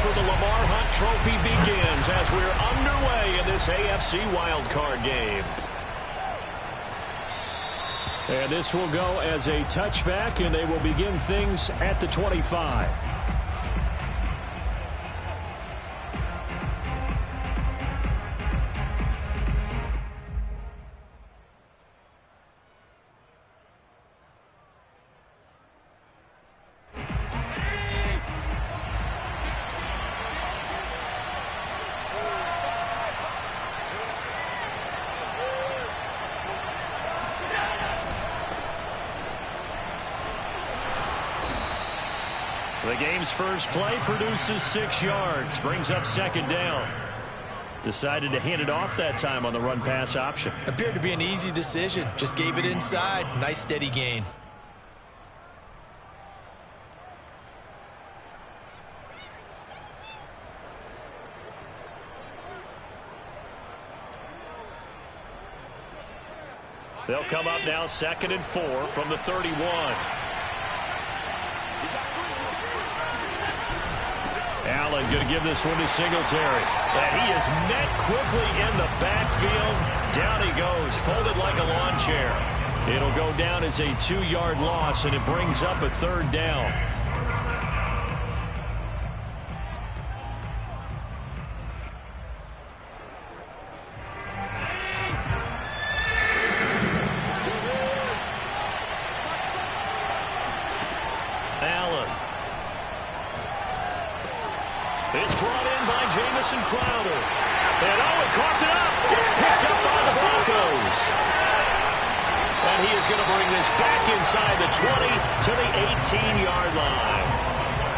for the Lamar Hunt Trophy begins as we're underway in this AFC wildcard game. And this will go as a touchback, and they will begin things at the 25. The game's first play produces 6 yards, brings up second down. Decided to hand it off that time on the run-pass option. Appeared to be an easy decision. Just gave it inside. Nice steady gain. They'll come up now 2nd and 4 from the 31. Allen going to give this one to Singletary. And he is met quickly in the backfield. Down he goes, folded like a lawn chair. It'll go down as a 2-yard loss, and it brings up a 3rd down. It's brought in by Jamison Crowder. And Owen coughed it up. It's picked up by the Broncos. And he is going to bring this back inside the 20 to the 18-yard line.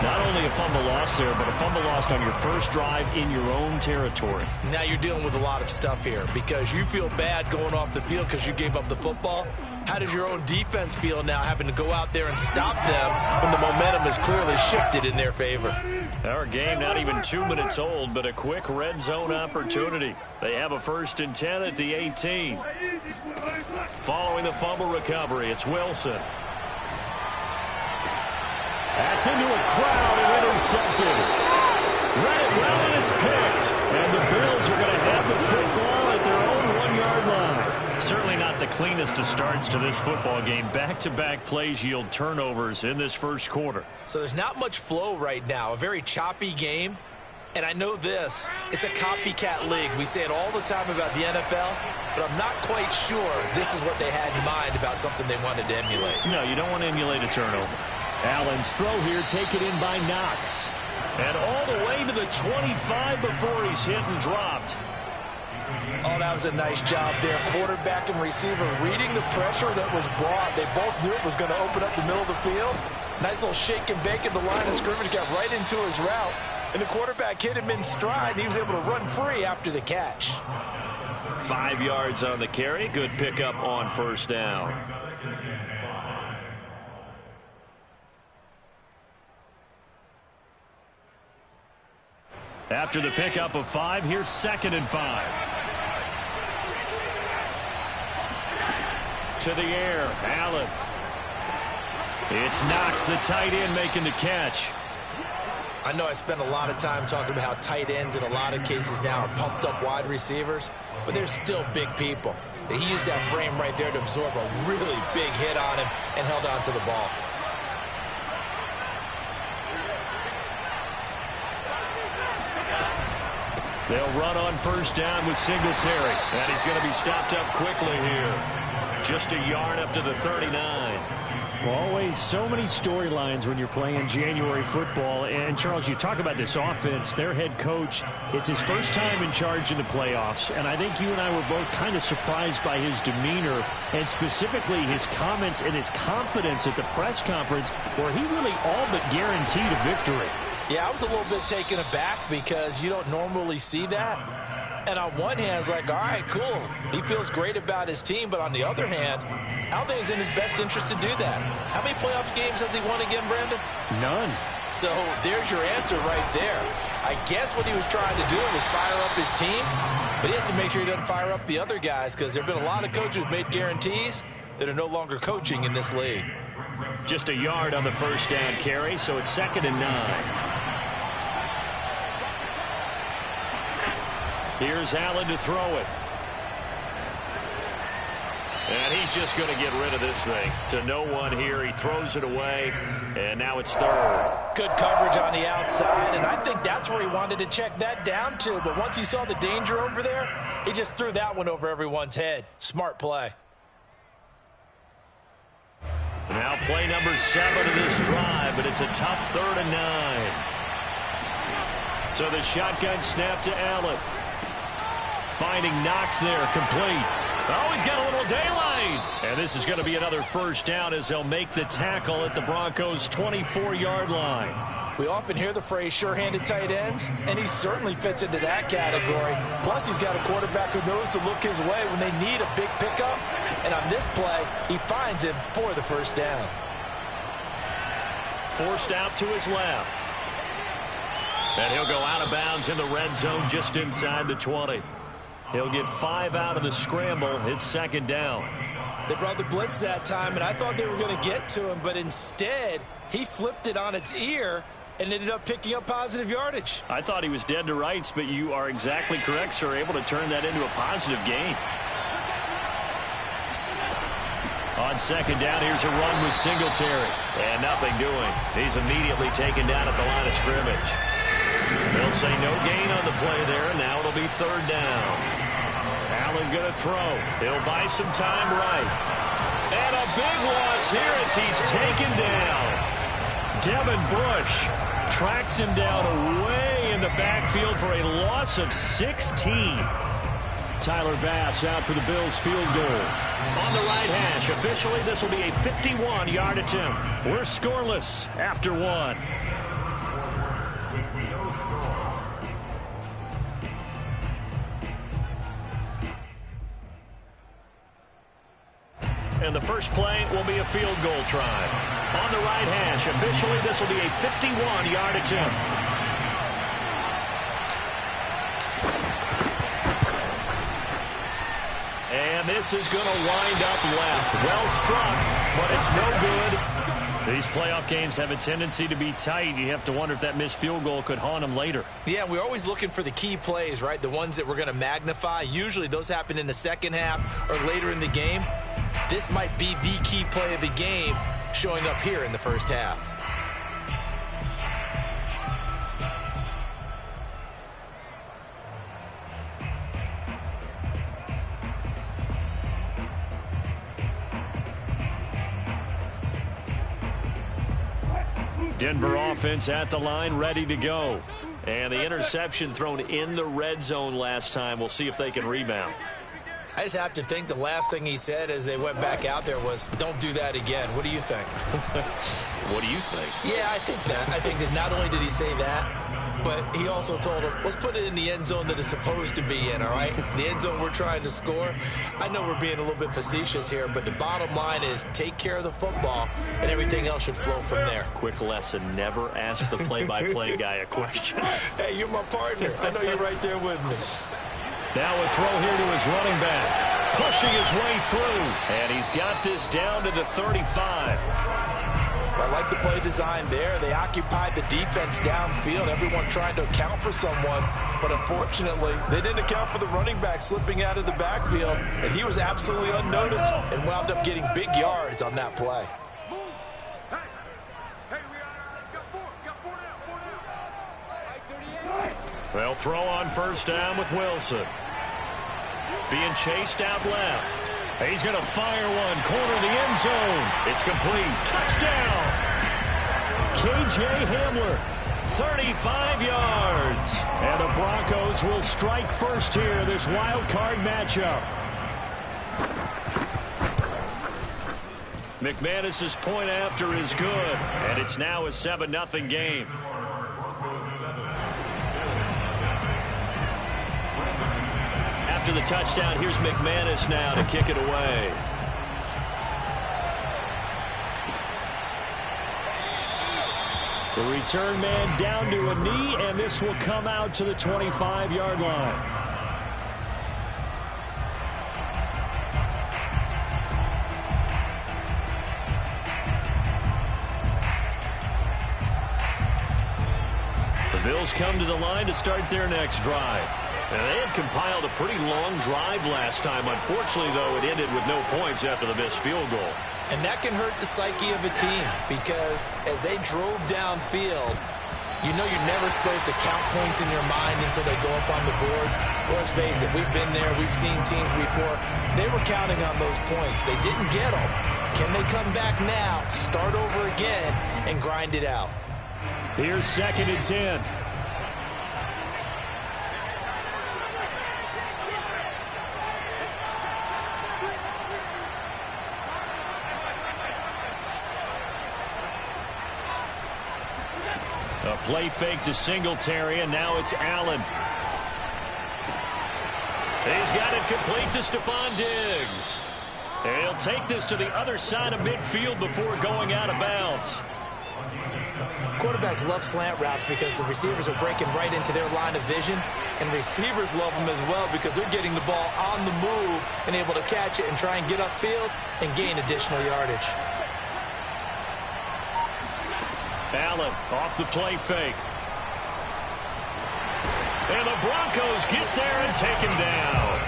Not only a fumble loss there, but a fumble lost on your first drive in your own territory. Now you're dealing with a lot of stuff here because you feel bad going off the field because you gave up the football. How does your own defense feel now having to go out there and stop them when the momentum has clearly shifted in their favor? Our game not even 2 minutes old, but a quick red zone opportunity. They have a 1st and 10 at the 18. Following the fumble recovery, it's Wilson. That's into a crowd and intercepted. Read it well, and it's picked. And the Bills are going to have the football at their own 1-yard line. Certainly not the cleanest of starts to this football game. Back-to-back plays yield turnovers in this first quarter. So there's not much flow right now. A very choppy game. And I know this. It's a copycat league. We say it all the time about the NFL, but I'm not quite sure this is what they had in mind about something they wanted to emulate. No, you don't want to emulate a turnover. Allen's throw here taken in by Knox. And all the way to the 25 before he's hit and dropped. Oh, that was a nice job there. Quarterback and receiver reading the pressure that was brought. They both knew it was going to open up the middle of the field. Nice little shake and bake at the line of scrimmage. Got right into his route. And the quarterback hit him in stride. And he was able to run free after the catch. 5 yards on the carry. Good pickup on 1st down. After the pickup of 5, here's 2nd and 5. To the air, Allen. It's Knox, the tight end, making the catch. I know I spent a lot of time talking about how tight ends in a lot of cases now are pumped up wide receivers, but they're still big people. He used that frame right there to absorb a really big hit on him and held on to the ball. They'll run on 1st down with Singletary. And he's going to be stopped up quickly here. Just a yard up to the 39. Well, always so many storylines when you're playing January football. And, Charles, you talk about this offense. Their head coach, it's his first time in charge in the playoffs. And I think you and I were both kind of surprised by his demeanor and specifically his comments and his confidence at the press conference where he really all but guaranteed a victory. Yeah, I was a little bit taken aback because you don't normally see that. And on one hand, it's like, all right, cool. He feels great about his team. But on the other hand, I don't think it's in his best interest to do that. How many playoff games has he won again, Brandon? None. So there's your answer right there. I guess what he was trying to do was fire up his team. But he has to make sure he doesn't fire up the other guys because there have been a lot of coaches who've made guarantees that are no longer coaching in this league. Just a yard on the 1st down carry, so it's 2nd and 9. Here's Allen to throw it. And he's just going to get rid of this thing. To no one here. He throws it away. And now it's third. Good coverage on the outside. And I think that's where he wanted to check that down to. But once he saw the danger over there, he just threw that one over everyone's head. Smart play. Now play number 7 of this drive. But it's a tough 3rd and 9. So the shotgun snap to Allen. Finding Knox there, complete. Oh, he's got a little daylight. And this is going to be another first down as they'll make the tackle at the Broncos' 24-yard line. We often hear the phrase sure-handed tight ends, and he certainly fits into that category. Plus, he's got a quarterback who knows to look his way when they need a big pickup. And on this play, he finds him for the first down. Forced out to his left. And he'll go out of bounds in the red zone just inside the 20. He'll get 5 out of the scramble. It's 2nd down. They brought the blitz that time, and I thought they were going to get to him, but instead, he flipped it on its ear and ended up picking up positive yardage. I thought he was dead to rights, but you are exactly correct, sir. Able to turn that into a positive gain. On 2nd down, here's a run with Singletary. And nothing doing. He's immediately taken down at the line of scrimmage. They'll say no gain on the play there, and now it'll be 3rd down. Allen going to throw. He'll buy some time right. And a big loss here as he's taken down. Devin Bush tracks him down away in the backfield for a loss of 16. Tyler Bass out for the Bills field goal. On the right hash, officially this will be a 51-yard attempt. We're scoreless after 1. And the first play will be a field goal try. On the right hash, officially this will be a 51-yard attempt. And this is going to wind up left. Well struck, but it's no good. These playoff games have a tendency to be tight. You have to wonder if that missed field goal could haunt them later. Yeah, we're always looking for the key plays, right? The ones that we're going to magnify. Usually those happen in the second half or later in the game. This might be the key play of the game showing up here in the first half. Denver offense at the line, ready to go. And the interception thrown in the red zone last time. We'll see if they can rebound. I just have to think the last thing he said as they went back out there was, don't do that again. What do you think? What do you think? Yeah, I think that. I think that not only did he say that, but he also told him, let's put it in the end zone that it's supposed to be in, all right? The end zone we're trying to score. I know we're being a little bit facetious here, but the bottom line is take care of the football, and everything else should flow from there. Quick lesson, never ask the play-by-play guy a question. Hey, you're my partner. I know you're right there with me. Now a throw here to his running back. Pushing his way through. And he's got this down to the 35. I like the play design there. They occupied the defense downfield. Everyone trying to account for someone. But unfortunately, they didn't account for the running back slipping out of the backfield. And he was absolutely unnoticed and wound up getting big yards on that play. They'll throw on first down with Wilson. Being chased out left. He's going to fire one. Corner of the end zone. It's complete. Touchdown. K.J. Hamler. 35 yards. And the Broncos will strike first here, this wild card matchup. McManus's point after is good. And it's now a 7-0 game. After the touchdown, here's McManus now to kick it away. The return man down to a knee, and this will come out to the 25-yard line. The Bills come to the line to start their next drive. Now, they had compiled a pretty long drive last time. Unfortunately, though, it ended with no points after the missed field goal. And that can hurt the psyche of a team because as they drove downfield, you know you're never supposed to count points in your mind until they go up on the board. But let's face it, we've been there. We've seen teams before. They were counting on those points. They didn't get them. Can they come back now, start over again, and grind it out? Here's 2nd and 10. A play fake to Singletary, and now it's Allen. He's got it complete to Stephon Diggs. And he'll take this to the other side of midfield before going out of bounds. Quarterbacks love slant routes because the receivers are breaking right into their line of vision, and receivers love them as well because they're getting the ball on the move and able to catch it and try and get upfield and gain additional yardage. Allen off the play fake. And the Broncos get there and take him down.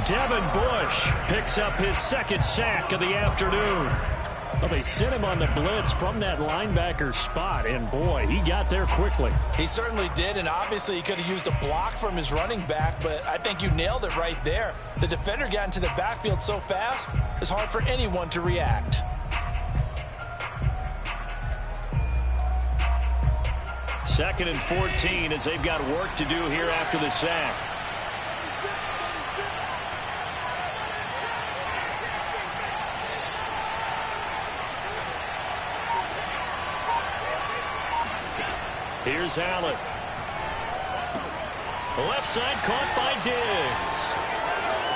Devin Bush picks up his 2nd sack of the afternoon. Well, they sent him on the blitz from that linebacker spot, and boy, he got there quickly. He certainly did, and obviously he could have used a block from his running back, but I think you nailed it right there. The defender got into the backfield so fast, it's hard for anyone to react. 2nd and 14 as they've got work to do here after the sack. Here's Allen. Left side caught by Diggs.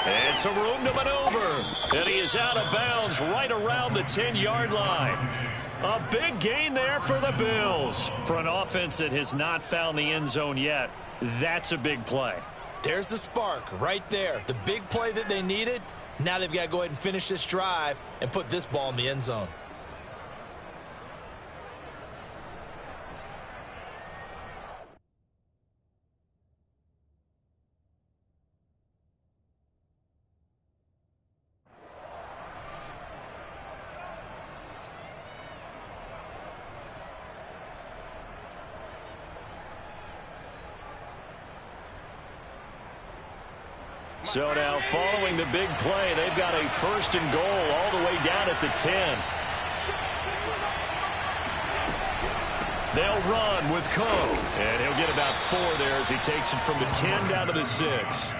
And some room to maneuver. And he is out of bounds right around the 10-yard line. A big gain there for the Bills. For an offense that has not found the end zone yet, that's a big play. There's the spark right there. The big play that they needed. Now they've got to go ahead and finish this drive and put this ball in the end zone. So now following the big play, they've got a 1st and goal all the way down at the 10. They'll run with Coe. And he'll get about 4 there as he takes it from the 10 down to the 6.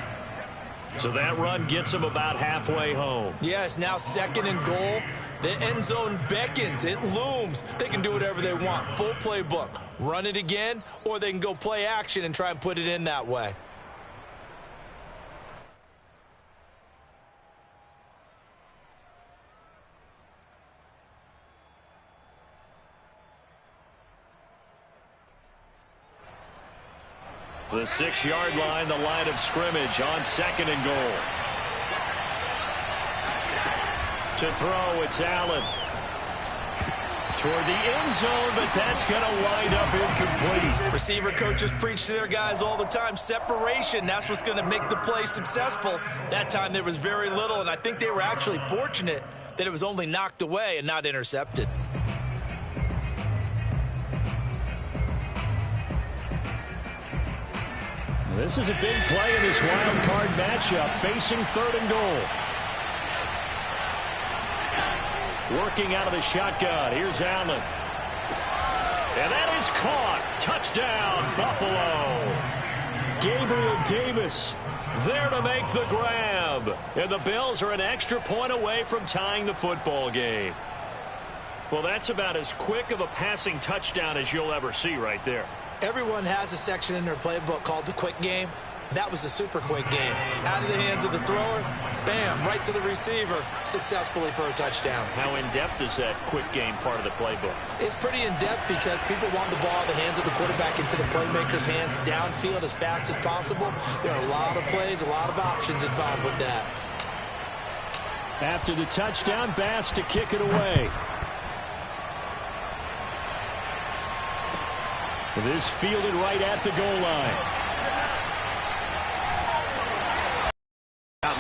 So that run gets him about halfway home. Yeah, it's now 2nd and goal. The end zone beckons. It looms. They can do whatever they want. Full playbook. Run it again, or they can go play action and try and put it in that way. The 6-yard line, the line of scrimmage on 2nd and goal. To throw, it's Allen. Toward the end zone, but that's going to wind up incomplete. Receiver coaches preach to their guys all the time. Separation, that's what's going to make the play successful. That time there was very little, and I think they were actually fortunate that it was only knocked away and not intercepted. This is a big play in this wild card matchup, facing 3rd and goal. Working out of the shotgun. Here's Allen. And that is caught. Touchdown, Buffalo. Gabriel Davis there to make the grab. And the Bills are an extra point away from tying the football game. Well, that's about as quick of a passing touchdown as you'll ever see right there. Everyone has a section in their playbook called the quick game. That was the super quick game. Out of the hands of the thrower, bam, right to the receiver, successfully for a touchdown. How in-depth is that quick game part of the playbook? It's pretty in-depth because people want the ball in the hands of the quarterback into the playmaker's hands downfield as fast as possible. There are a lot of plays, a lot of options involved with that. After the touchdown, Bass to kick it away. This fielded right at the goal line.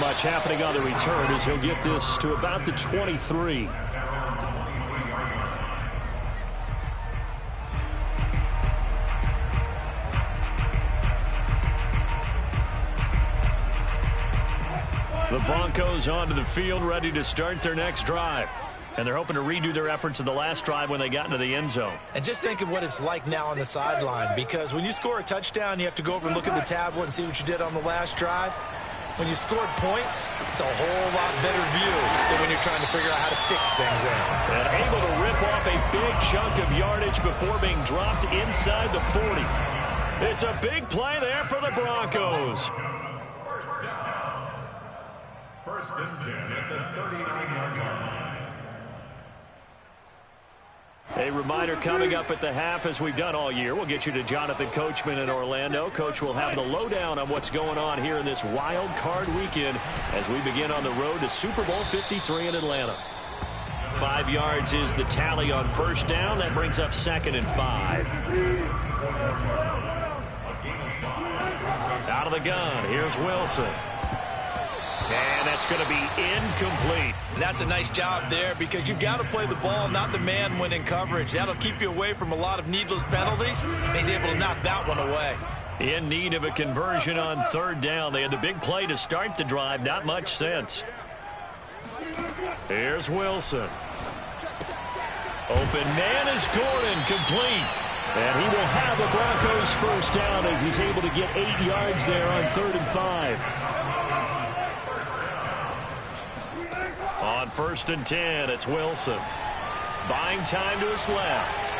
much happening on the return as he'll get this to about the 23. The Broncos onto the field, ready to start their next drive. And they're hoping to redo their efforts in the last drive when they got into the end zone. And just think of what it's like now on the sideline, because when you score a touchdown, you have to go over and look at the tablet and see what you did on the last drive. When you scored points, it's a whole lot better view than when you're trying to figure out how to fix things out. And able to rip off a big chunk of yardage before being dropped inside the 40. It's a big play there for the Broncos. First and 10 at the 39-yard line. A reminder coming up at the half, as we've done all year. We'll get you to Jonathan Coachman in Orlando. Coach will have the lowdown on what's going on here in this wild card weekend as we begin on the road to Super Bowl 53 in Atlanta. 5 yards is the tally on first down. That brings up 2nd and 5. Out of the gun, here's Wilson. And that's going to be incomplete. And that's a nice job there, because you've got to play the ball, not the man when in coverage. That'll keep you away from a lot of needless penalties. And he's able to knock that one away. In need of a conversion on 3rd down. They had the big play to start the drive. Not much sense. Here's Wilson. Open man is Gordon, complete. And he will have the Broncos first down as he's able to get 8 yards there on 3rd and 5. On 1st and 10, it's Wilson. Buying time to his left.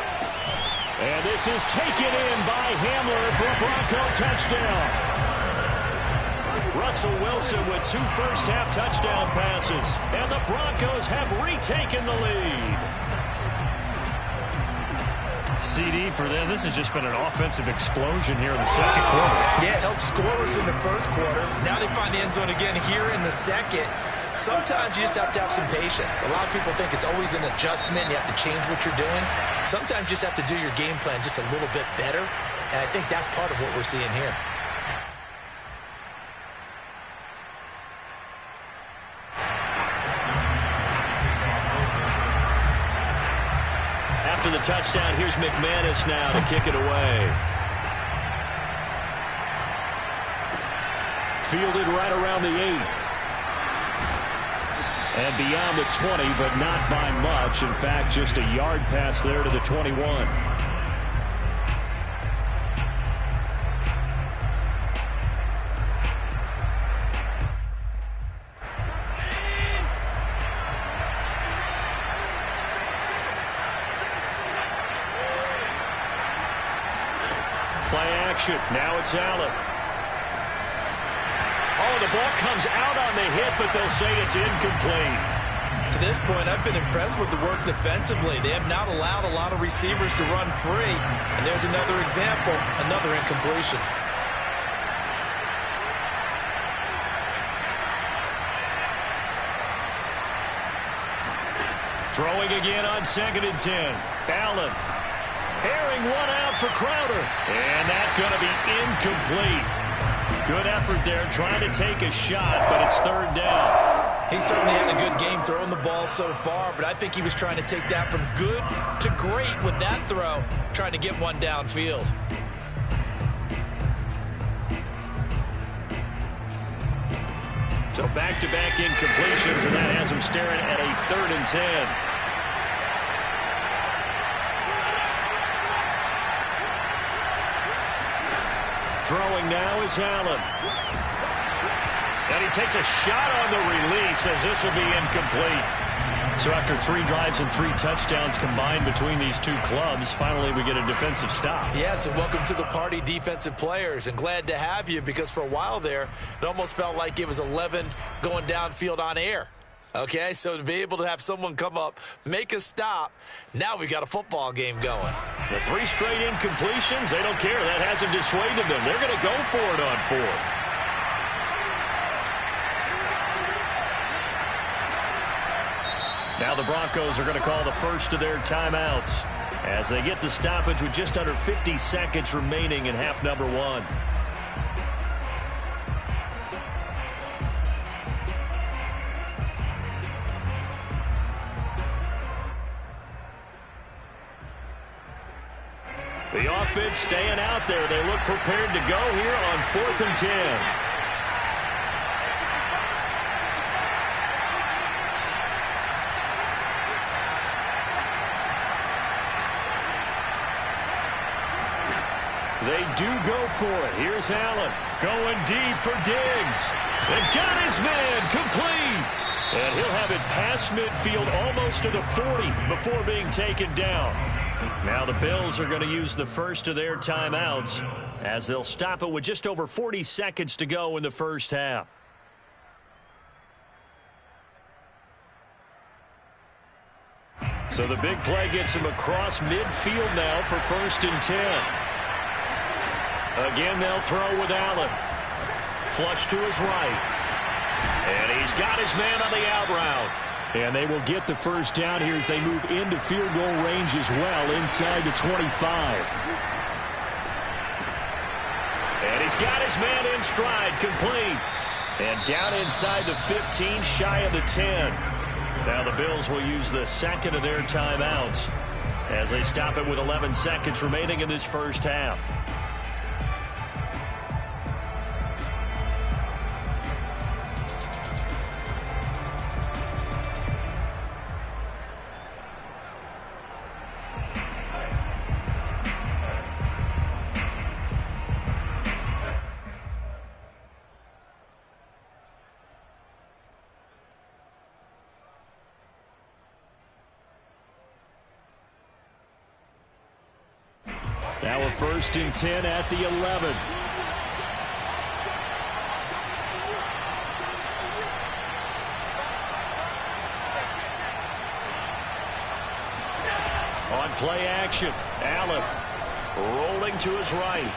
And this is taken in by Hamler for a Bronco touchdown. Russell Wilson with 2 first-half touchdown passes. And the Broncos have retaken the lead. CD for them. This has just been an offensive explosion here in the second quarter. Yeah, held scoreless in the first quarter. Now they find the end zone again here in the second. Sometimes you just have to have some patience. A lot of people think it's always an adjustment. You have to change what you're doing. Sometimes you just have to do your game plan just a little bit better. And I think that's part of what we're seeing here. After the touchdown, here's McManus now to kick it away. Fielded right around the 8. And beyond the 20, but not by much. In fact, just a yard pass there to the 21. Play action. Now it's Allen. Oh, the ball comes out on the hit, but they'll say it's incomplete. To this point, I've been impressed with the work defensively. They have not allowed a lot of receivers to run free. And there's another example, another incompletion. Throwing again on 2nd and 10. Allen. Airing one out for Crowder. And that's going to be incomplete. Good effort there, trying to take a shot, but it's 3rd down. He certainly had a good game throwing the ball so far, but I think he was trying to take that from good to great with that throw, trying to get one downfield. So back-to-back incompletions, and that has him staring at a 3rd and 10. Throwing now is Allen. And he takes a shot on the release as this will be incomplete. So after 3 drives and 3 touchdowns combined between these two clubs, finally we get a defensive stop. Yes, and welcome to the party, defensive players. And glad to have you, because for a while there, it almost felt like it was 11 going downfield on air. Okay, so to be able to have someone come up, make a stop, now we've got a football game going. The 3 straight incompletions, they don't care. That hasn't dissuaded them. They're going to go for it on 4th. Now the Broncos are going to call the first of their timeouts as they get the stoppage with just under 50 seconds remaining in half number 1. The offense staying out there. They look prepared to go here on 4th and 10. They do go for it. Here's Allen going deep for Diggs. They've got his man complete. And he'll have it past midfield almost to the 40 before being taken down. Now the Bills are going to use the first of their timeouts as they'll stop it with just over 40 seconds to go in the first half. So the big play gets him across midfield now for 1st and 10. Again, they'll throw with Allen. Flush to his right. And he's got his man on the out route. And they will get the first down here as they move into field goal range as well inside the 25. And he's got his man in stride, complete. And down inside the 15, shy of the 10. Now the Bills will use the second of their timeouts as they stop it with 11 seconds remaining in this first half. Now a 1st and 10 at the 11. On play action, Allen rolling to his right.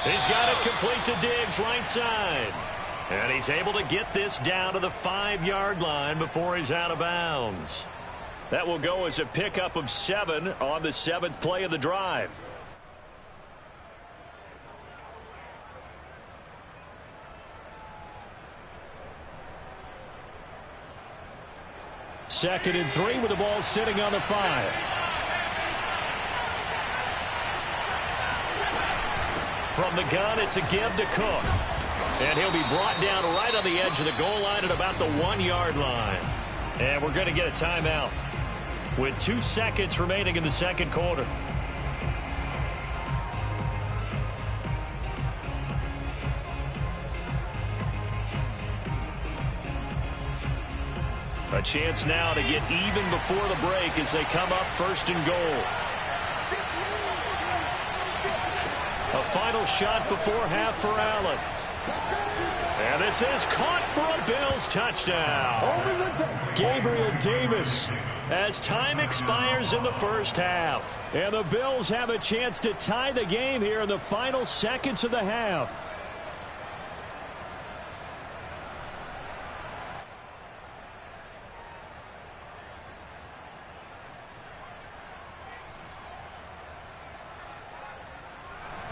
He's got it complete to Diggs, right side. And he's able to get this down to the 5-yard line before he's out of bounds. That will go as a pickup of 7 on the 7th play of the drive. 2nd and 3 with the ball sitting on the 5. From the gun, it's a give to Cook. And he'll be brought down right on the edge of the goal line at about the 1-yard line. And we're going to get a timeout with 2 seconds remaining in the second quarter. A chance now to get even before the break as they come up 1st and goal. A final shot before half for Allen. And this is caught for a Bills touchdown. Gabriel Davis as time expires in the first half. And the Bills have a chance to tie the game here in the final seconds of the half.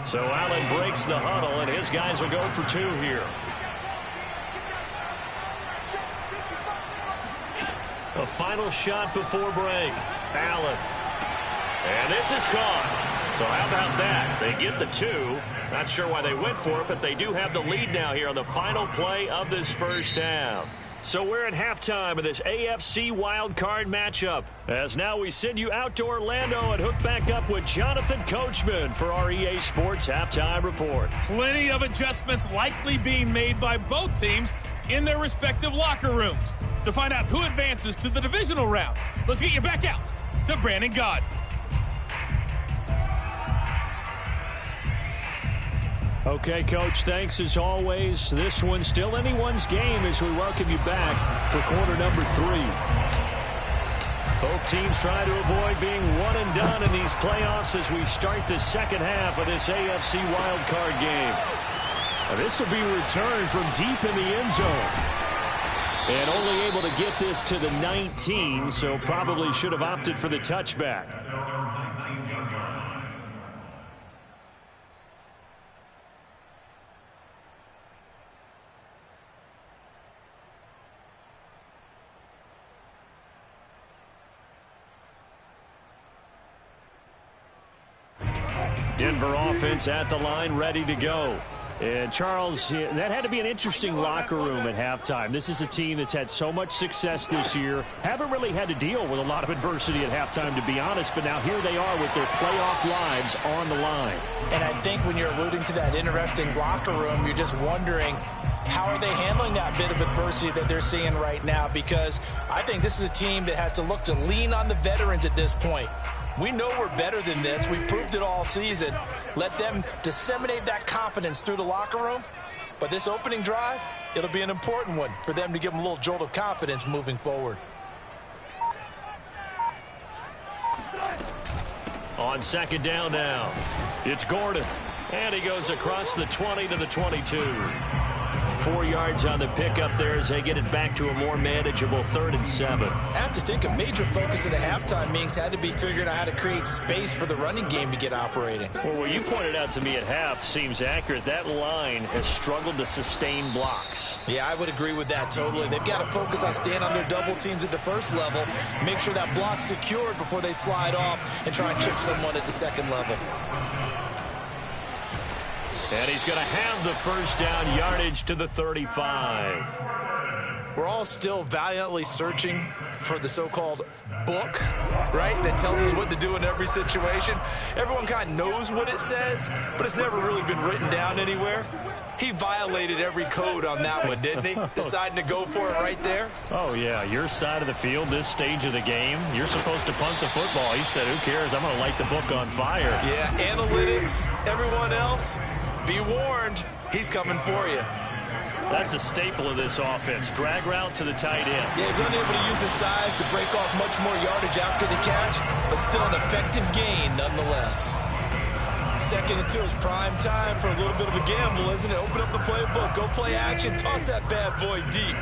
So Allen breaks the huddle, and his guys will go for 2 here. A final shot before break. Allen. And this is caught. So how about that? They get the 2. Not sure why they went for it, but they do have the lead now here on the final play of this first half. So we're at halftime of this AFC wildcard matchup. As now we send you out to Orlando and hook back up with Jonathan Coachman for our EA Sports Halftime Report. Plenty of adjustments likely being made by both teams in their respective locker rooms. To find out who advances to the divisional round, let's get you back out to Brandon Gaudin. Okay, Coach, thanks as always. This one's still anyone's game as we welcome you back for quarter number 3. Both teams try to avoid being one and done in these playoffs as we start the second half of this AFC wildcard game. Now, this will be returned from deep in the end zone. And only able to get this to the 19, so probably should have opted for the touchback. Denver offense at the line, ready to go. And, Charles, that had to be an interesting locker room at halftime. This is a team that's had so much success this year. Haven't really had to deal with a lot of adversity at halftime, to be honest. But now here they are with their playoff lives on the line. And I think when you're alluding to that interesting locker room, you're just wondering, how are they handling that bit of adversity that they're seeing right now? Because I think this is a team that has to look to lean on the veterans at this point. We know we're better than this. We've proved it all season. Let them disseminate that confidence through the locker room. But this opening drive, it'll be an important one for them to give them a little jolt of confidence moving forward. On second down now, it's Gordon. And he goes across the 20 to the 22. 4 yards on the pickup there as they get it back to a more manageable 3rd and 7. I have to think a major focus of the halftime meetings had to be figuring out how to create space for the running game to get operating. Well, what you pointed out to me at half seems accurate. That line has struggled to sustain blocks. Yeah, I would agree with that totally. They've got to focus on staying on their double teams at the first level, make sure that block's secured before they slide off and try and chip someone at the second level. And he's going to have the first down, yardage to the 35. We're all still valiantly searching for the so-called book, right, that tells us what to do in every situation. Everyone kind of knows what it says, but it's never really been written down anywhere. He violated every code on that one, didn't he? Deciding to go for it right there. Oh, yeah, your side of the field, this stage of the game, you're supposed to punt the football. He said, who cares? I'm going to light the book on fire. Yeah, analytics, everyone else, be warned, he's coming for you. That's a staple of this offense. Drag route to the tight end. Yeah, he's unable to use his size to break off much more yardage after the catch, but still an effective gain nonetheless. 2nd and 2 is prime time for a little bit of a gamble, isn't it? Open up the playbook, go play action, toss that bad boy deep.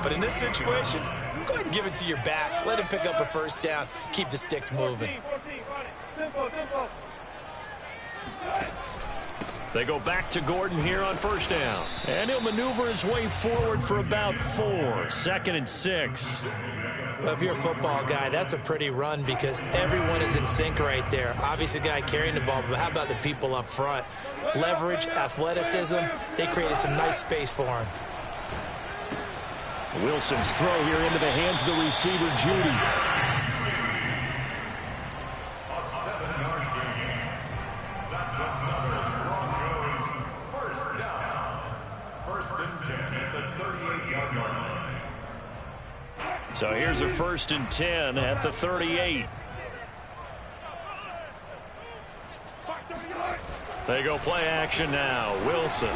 But in this situation, go ahead and give it to your back. Let him pick up a first down. Keep the sticks moving. They go back to Gordon here on first down. And he'll maneuver his way forward for about 4. 2nd and 6. Well, if you're a football guy, that's a pretty run because everyone is in sync right there. Obviously, the guy carrying the ball, but how about the people up front? Leverage, athleticism, they created some nice space for him. Wilson's throw here into the hands of the receiver, Judy. A 7-yard gain. That's another Broncos first down. 1st and 10 at the 38-yard line. So here's a 1st and 10 at the 38. They go play action now. Wilson.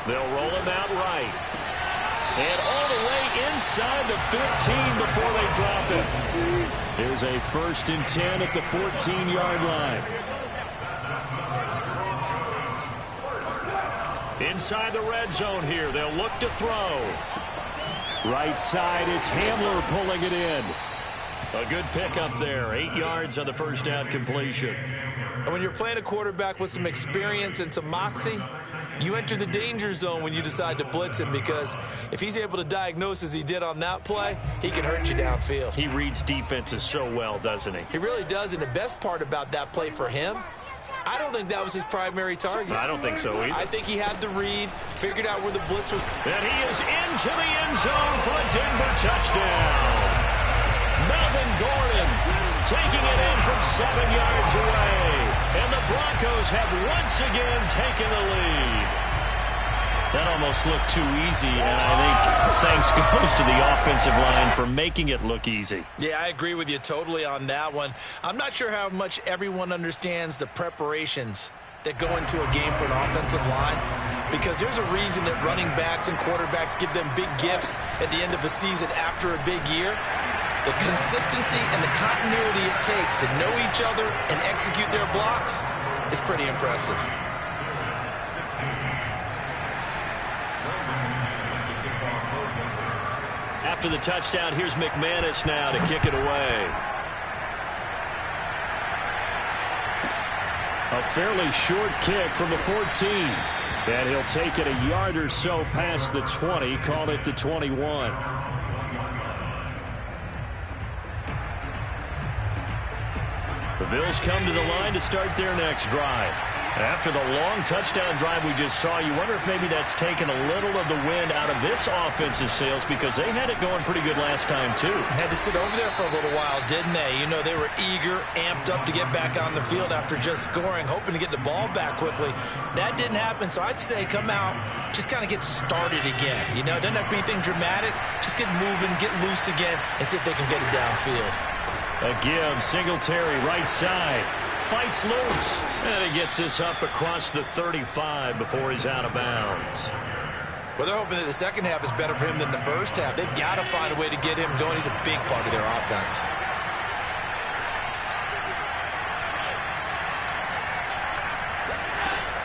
They'll roll him out right. And all the way inside the 15 before they drop it. Here's a 1st and 10 at the 14-yard line. Inside the red zone here. They'll look to throw. Right side, it's Hamler pulling it in. A good pickup there. 8 yards on the first down completion. And when you're playing a quarterback with some experience and some moxie, you enter the danger zone when you decide to blitz him because if he's able to diagnose as he did on that play, he can hurt you downfield. He reads defenses so well, doesn't he? He really does, and the best part about that play for him, I don't think that was his primary target. I don't think so either. I think he had the read, figured out where the blitz was. And he is into the end zone for a Denver touchdown. Melvin Gordon taking it in from 7 yards away. And the Broncos have once again taken the lead. That almost looked too easy, and I think thanks goes to the offensive line for making it look easy. Yeah, I agree with you totally on that one. I'm not sure how much everyone understands the preparations that go into a game for an offensive line, because there's a reason that running backs and quarterbacks give them big gifts at the end of the season after a big year. The consistency and the continuity it takes to know each other and execute their blocks is pretty impressive. After the touchdown, here's McManus now to kick it away. A fairly short kick from the 14. And he'll take it a yard or so past the 20, call it the 21. Bills come to the line to start their next drive. After the long touchdown drive we just saw, you wonder if maybe that's taken a little of the wind out of this offense's sails, because they had it going pretty good last time, too. Had to sit over there for a little while, didn't they? You know, they were eager, amped up to get back on the field after just scoring, hoping to get the ball back quickly. That didn't happen, so I'd say come out, just kind of get started again. You know, it doesn't have to be anything dramatic. Just get moving, get loose again, and see if they can get it downfield. A give, Singletary, right side. Fights loose, and he gets this up across the 35 before he's out of bounds. Well, they're hoping that the second half is better for him than the first half. They've got to find a way to get him going. He's a big part of their offense.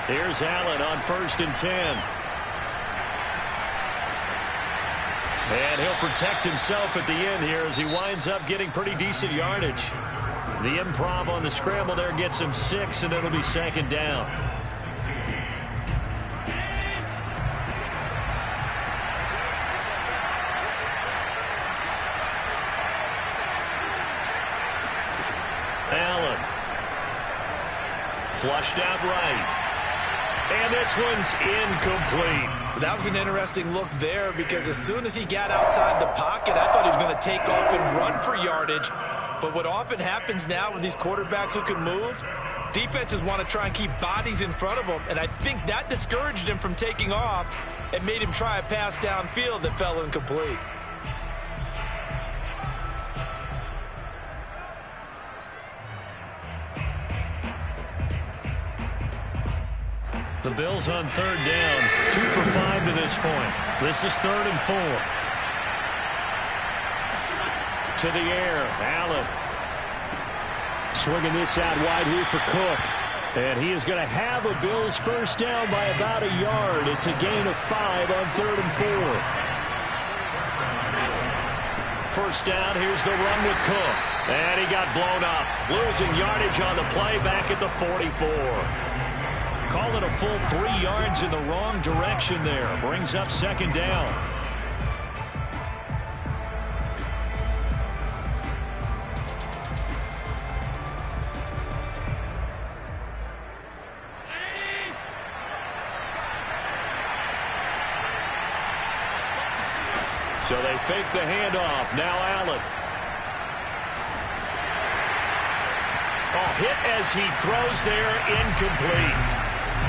Here's Allen on 1st and 10. And he'll protect himself at the end here as he winds up getting pretty decent yardage. The improv on the scramble there gets him 6, and it'll be 2nd down. Allen. Flushed out right. And this one's incomplete. That was an interesting look there, because as soon as he got outside the pocket, I thought he was going to take off and run for yardage. But what often happens now with these quarterbacks who can move, defenses want to try and keep bodies in front of them, and I think that discouraged him from taking off and made him try a pass downfield that fell incomplete. The Bills on 3rd down, 2 for 5 to this point. This is 3rd and 4. To the air, Allen. Swinging this out wide here for Cook. And he is going to have a Bills first down by about a yard. It's a gain of 5 on 3rd and 4. First down, here's the run with Cook. And he got blown up. Losing yardage on the play back at the 44. Call it a full 3 yards in the wrong direction there. Brings up 2nd down. So they fake the handoff. Now Allen. Oh, hit as he throws there, incomplete.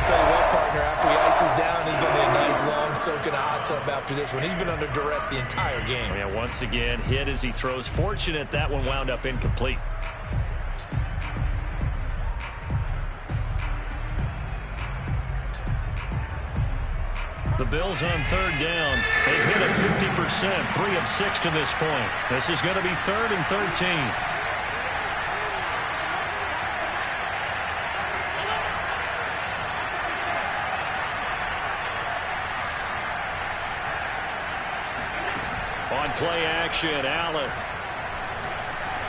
Tell you what, partner, after he ices down, he's going to be a nice long soak in a hot tub after this one. He's been under duress the entire game. Yeah, once again, hit as he throws. Fortunate that one wound up incomplete. The Bills on 3rd down. They've hit it 50%, 3 of 6 to this point. This is going to be 3rd and 13. On play action, Allen.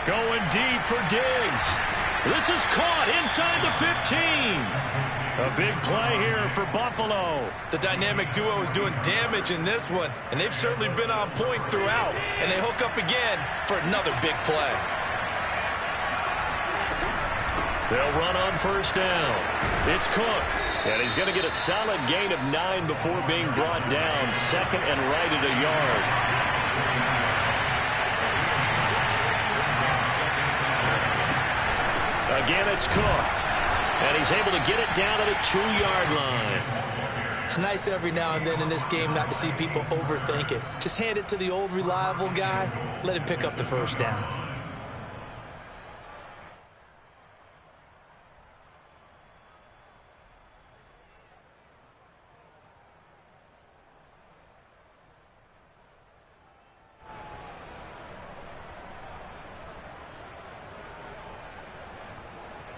Going deep for Diggs. This is caught inside the 15. A big play here for Buffalo. The dynamic duo is doing damage in this one, and they've certainly been on point throughout. And they hook up again for another big play. They'll run on first down. It's Cook. And he's going to get a solid gain of 9 before being brought down. 2nd and right at a yard. Again, it's Cook. And he's able to get it down to the 2-yard line. It's nice every now and then in this game not to see people overthink it. Just hand it to the old reliable guy. Let him pick up the first down.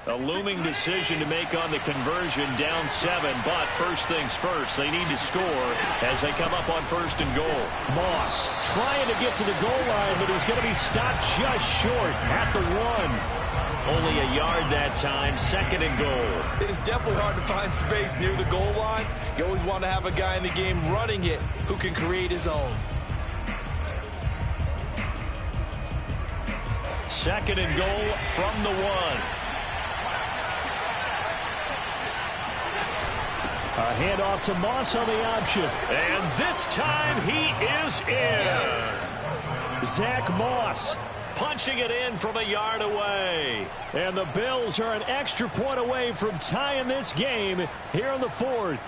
A looming decision to make on the conversion, down 7, but first things first, they need to score as they come up on 1st and goal. Moss trying to get to the goal line, but he's going to be stopped just short at the 1. Only a yard that time, 2nd and goal. It is definitely hard to find space near the goal line. You always want to have a guy in the game running it who can create his own. 2nd and goal from the 1. A handoff to Moss on the option. And this time he is in. Yes. Zach Moss Punching it in from a yard away. And the Bills are an extra point away from tying this game here in the fourth.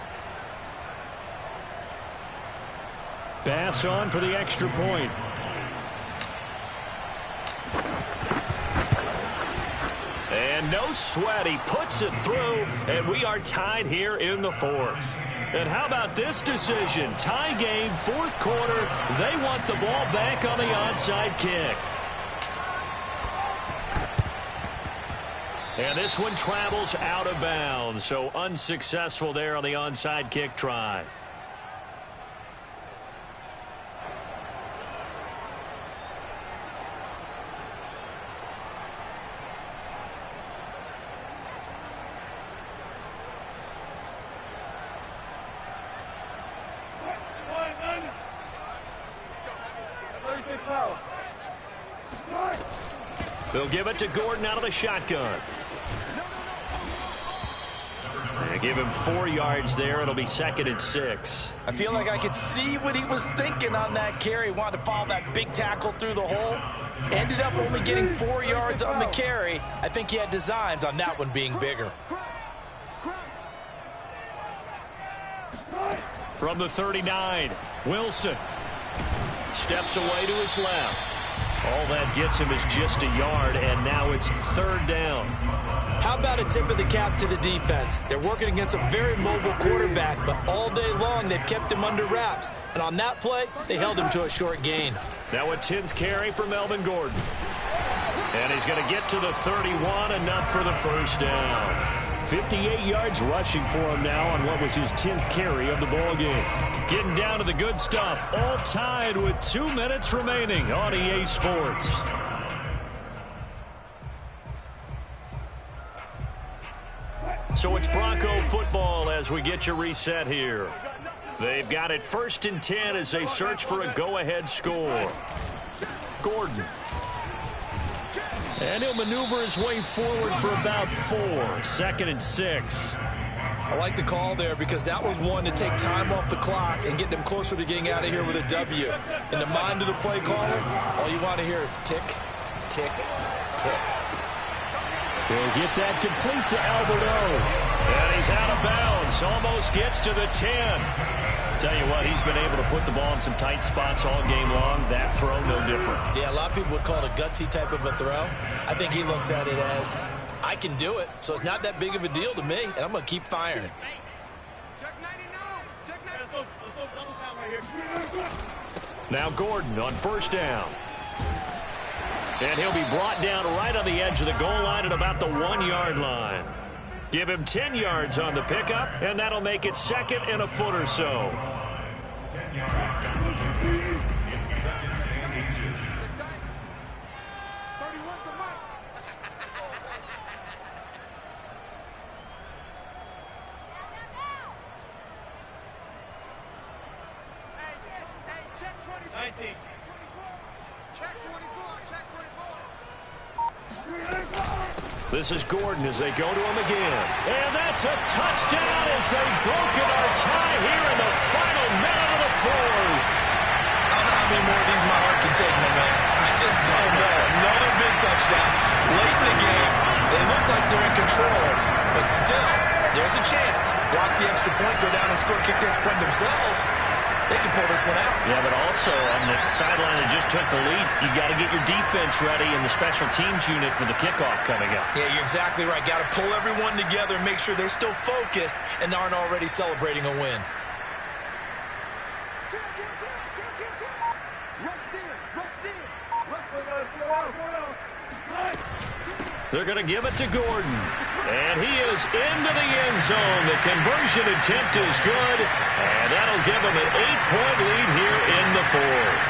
Bass on for the extra point. And no sweat. He puts it through, and we are tied here in the fourth. And how about this decision? Tie game, fourth quarter. They want the ball back on the onside kick. And this one travels out of bounds, so unsuccessful there on the onside kick try. They'll give it to Gordon out of the shotgun. They give him 4 yards there. It'll be 2nd and 6. I feel like I could see what he was thinking on that carry. Wanted to follow that big tackle through the hole. Ended up only getting 4 yards on the carry. I think he had designs on that one being bigger. From the 39, Wilson steps away to his left. All that gets him is just a yard, and now it's 3rd down. How about a tip of the cap to the defense? They're working against a very mobile quarterback, but all day long they've kept him under wraps. And on that play, they held him to a short gain. Now a 10th carry for Melvin Gordon. And he's going to get to the 31, enough for the first down. 58 yards rushing for him now on what was his 10th carry of the ballgame. Getting down to the good stuff, all tied with 2 minutes remaining on EA Sports. So it's Bronco football as we get you reset here. They've got it 1st and 10 as they search for a go-ahead score. Gordon. And he'll maneuver his way forward for about 4. 2nd and 6. I like the call there because that was one to take time off the clock and get them closer to getting out of here with a W. In the mind of the play caller, all you want to hear is tick, tick, tick. They'll get that complete to Alberto. And he's out of bounds. Almost gets to the 10. Tell you what, he's been able to put the ball in some tight spots all game long. That throw, no different. Yeah, a lot of people would call it a gutsy type of a throw. I think he looks at it as, I can do it, so it's not that big of a deal to me, and I'm going to keep firing. Now Gordon on 1st down. And he'll be brought down right on the edge of the goal line at about the 1-yard line. Give him 10 yards on the pickup, and that'll make it 2nd and a foot or so. 10 yards. It's 2nd and inches. 31's the mark. Hey, check 24. 19. Check 24. Check 24. This is Gordon as they go to him again. And that's a touchdown as they've broken our tie here in the final minute of the fourth. I don't know how many more of these my heart can take, my man. I just don't know. Another big touchdown. Late in the game, they look like they're in control, but still, there's a chance. Block the extra point, go down and score, kick the extra point themselves. They can pull this one out. Yeah, but also on the sideline that just took the lead, you got to get your defense ready in the special teams unit for the kickoff coming up. Yeah, you're exactly right. Got to pull everyone together and make sure they're still focused and aren't already celebrating a win. They're going to give it to Gordon. And he is into the end zone. The conversion attempt is good. And that'll give them an 8-point lead here in the fourth.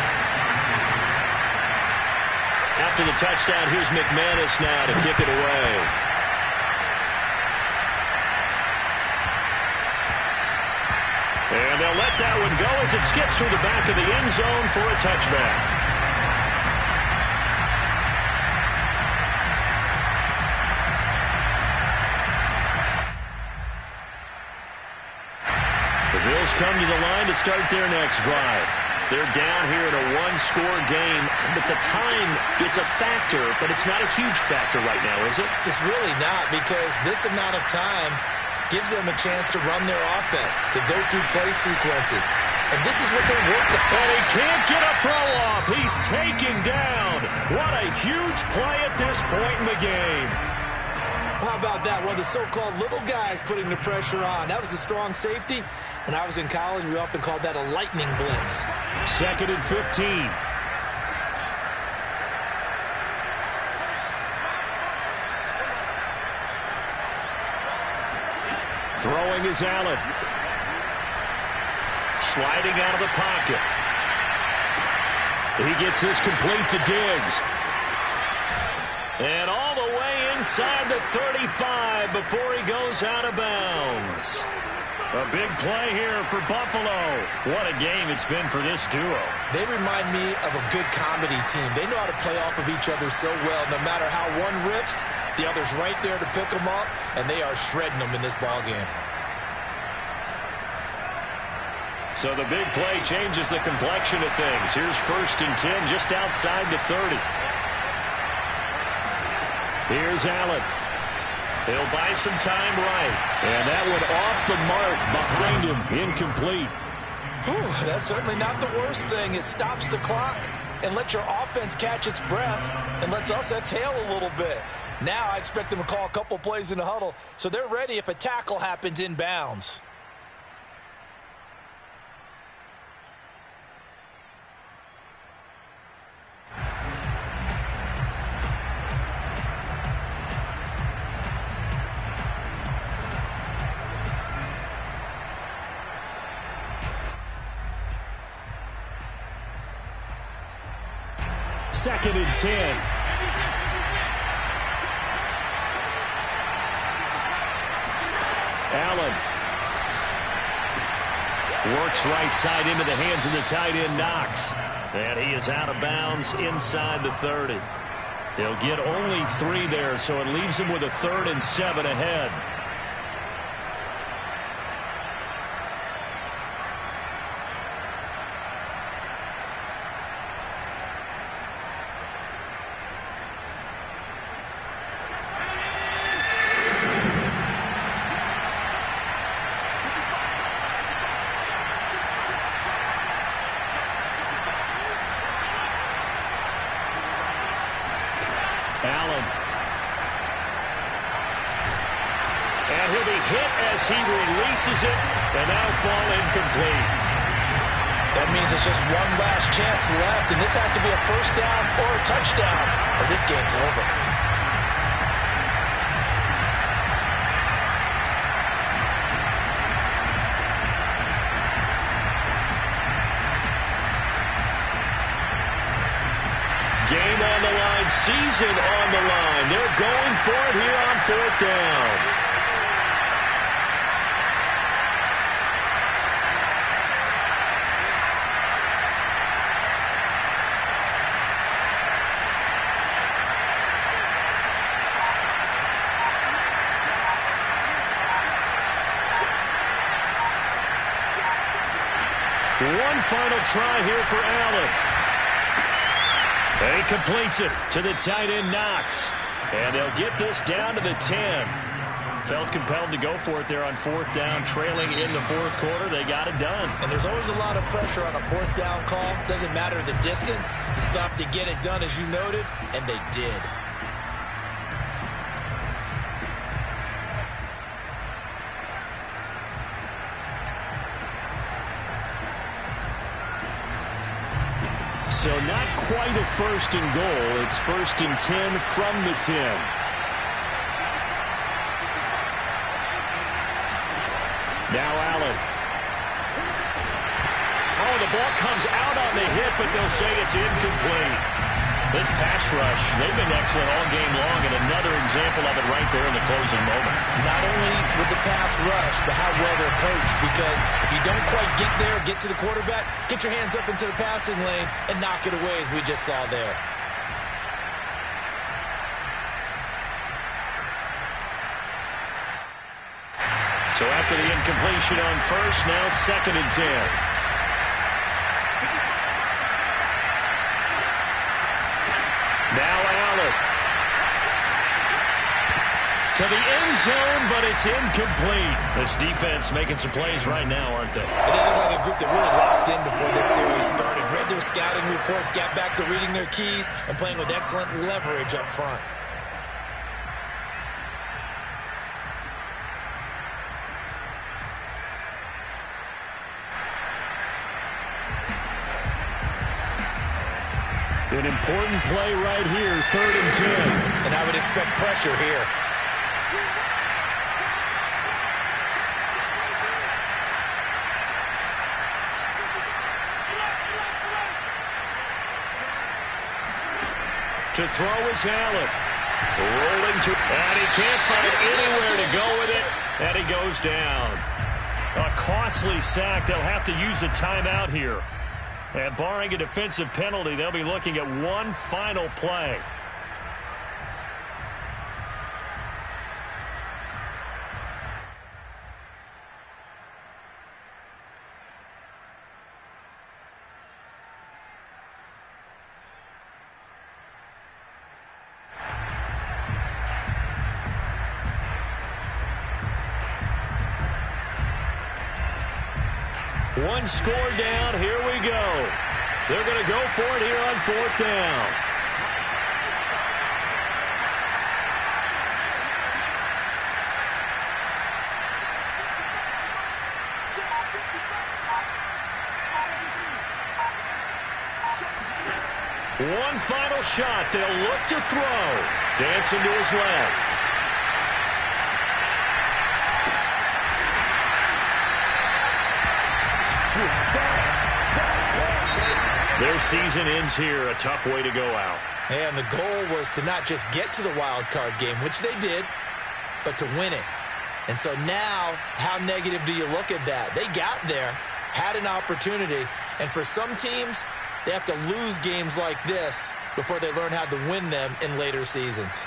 After the touchdown, here's McManus now to kick it away. And they'll let that one go as it skips through the back of the end zone for a touchback. The Bills come to the line to start their next drive. They're down here in a one-score game, but the time, it's a factor, but it's not a huge factor right now, is it? It's really not, because this amount of time gives them a chance to run their offense, to go through play sequences. And this is what they worked on. And he can't get a throw off. He's taken down. What a huge play at this point in the game. How about that? One of the so-called little guys putting the pressure on. That was the strong safety. When I was in college, we often called that a lightning blitz. 2nd and 15. Throwing is Allen. Sliding out of the pocket. He gets this complete to Diggs. And all the way inside the 35 before he goes out of bounds. A big play here for Buffalo. What a game it's been for this duo. They remind me of a good comedy team. They know how to play off of each other so well. No matter how one riffs, the other's right there to pick them up, and they are shredding them in this ballgame. So the big play changes the complexion of things. Here's 1st and 10 just outside the 30. Here's Allen. He'll buy some time right. And that one off the mark behind him. Incomplete. Whew, that's certainly not the worst thing. It stops the clock and lets your offense catch its breath and lets us exhale a little bit. Now I expect them to call a couple plays in the huddle so they're ready if a tackle happens inbounds. Second and 10. Allen works right side into the hands of the tight end Knox. And he is out of bounds inside the 30. He'll get only 3 there, so it leaves him with a 3rd and 7 ahead. Allen. And he'll be hit as he releases it, and now fall incomplete. That means it's just one last chance left, and this has to be a 1st down or a touchdown, or this game's over. Game on the line, season on the line. They're going for it here on 4th down. One final try here for Allen. And he completes it to the tight end Knox. And they'll get this down to the 10. Felt compelled to go for it there on 4th down, trailing in the 4th quarter. They got it done. And there's always a lot of pressure on a 4th down call. Doesn't matter the distance. You stop to get it done, as you noted, and they did. So not quite a 1st and goal. It's 1st and 10 from the 10. Now Allen. Oh, the ball comes out on the hit, but they'll say it's incomplete. This pass rush, they've been excellent all game long, and another example of it right there in the closing moment. Not only with the pass rush, but how well they're coached, because if you don't quite get there, get to the quarterback, get your hands up into the passing lane and knock it away, as we just saw there. So after after the incompletion on first. Now 2nd and 10. Now Allen. To the end zone, but it's incomplete. This defense making some plays right now, aren't they? And they look like a group that really locked in before this series started. Read their scouting reports, got back to reading their keys, and playing with excellent leverage up front. An important play right here, 3rd and 10. And I would expect pressure here. To throw is Allen. Rolling to, and he can't find anywhere to go with it, and he goes down. A costly sack. They'll have to use a timeout here. And barring a defensive penalty, they'll be looking at one final play. One score down. Here we go. They're going to go for it here on 4th down. One final shot. They'll look to throw. Dancing to his left. Their season ends here. A tough way to go out. And the goal was to not just get to the wild card game, which they did, but to win it. And so now, how negative do you look at that? They got there, had an opportunity, and for some teams, they have to lose games like this before they learn how to win them in later seasons.